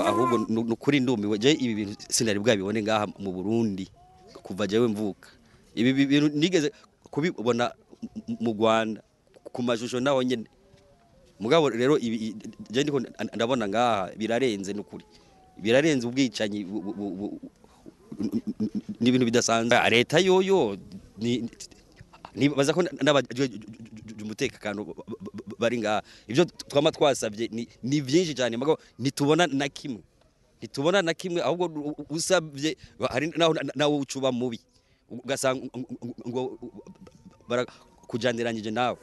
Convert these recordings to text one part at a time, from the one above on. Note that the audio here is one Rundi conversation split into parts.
ahubwo nukuri ndumiwe je ibi bintu sinari bwabibone ngaha mu Burundi kuva jewe mvuka ibi bintu nigeze kubibona mu Rwanda ku mashusho naho nyene mugabo rero je ndiko ndabona ngaha birarenze nukuri birarenze ubwicanyi ni ibintu bidasanzwe leta yoyo ni baza ko umutekano bari ngaha ivyo twama twasavye ni byinshi cyane mugabo nitubona na kimwe ahubwo usabye hari nawo ucuba mubi ugasanga ngo barakujaniranyije nawe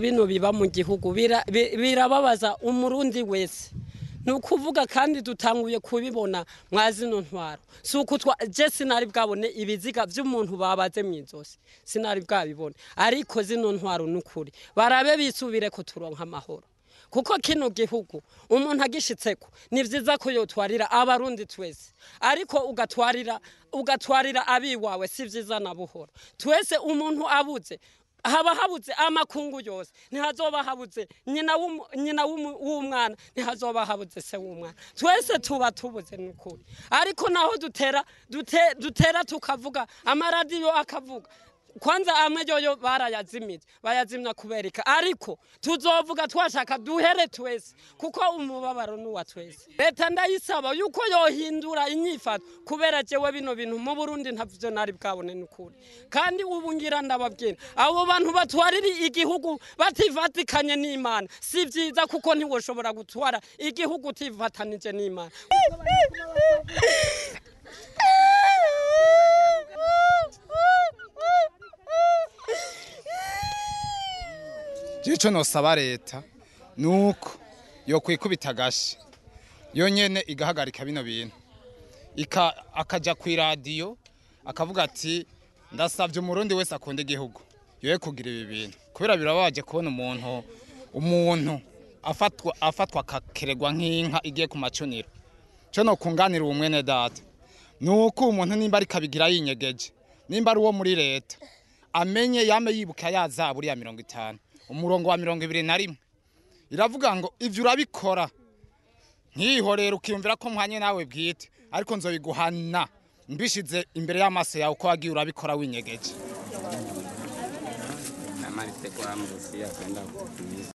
bino biba mu gihugu birababaza umurundi wese nukuvuga kandi dutanguye kubibona mwazino ntwaro suko je sinari bwabone ibiziga by'umuntu babaze mwizosi sinari bwabibone ariko zino ntwaro nukuri barabe bisubire ko turonka amahoro kuko kino gihugu umuntu agishitseko ni vyiza ko yotwarira abarundi twese ariko ugatwarira abiwawe si vyiza na buhoro twese umuntu abuze haba habuze amakungu yose ntihazoba habuze nyina w'umwana ntihazoba habuze se w'umwana twese tuba tubuze n'ukuri ariko naho dutera tukavuga amaradiyo akavuga kwanza amwe yoyo bayazimya kubereka ariko tuzovuga twashaka duhere twese kuko umubabaro nuwa twese leta ndayisaba yuko yohindura inyifato kubera jewe bino bintu mu Burundi ntavyo nari bwabone n'ukuri kandi ubu ngira ndababwira abo bantu batwarira igihugu bativatikanye n'Imana si vyiza kuko ntiwoshobora gutwara igihugu utivatanije n'Imana Jicho nosaba leta nuko yo kwikubita gashi yonyene igahagarika bino bintu akaja ku radio akavuga ati ndasavye umurundi wese akonde igihugu yoye kugira ibi bintu kubera birabaje kubona umuntu afatwa akakeregwa nk'inka igiye ku macuniro cyo no kunganira umwene data nuko umuntu nimba ari kabigira yinyegeje nimba ari uwo muri leta amenye yame yibuka yazaburi ya 50 umurongo wa 21 iravuga ngo ivyo urabikora nkihorera ukiyumvira ko mwanye nawe bwite ariko nzobiguhana mbishize imbere y'amaso yawe ko wagiye urabikora winyegeje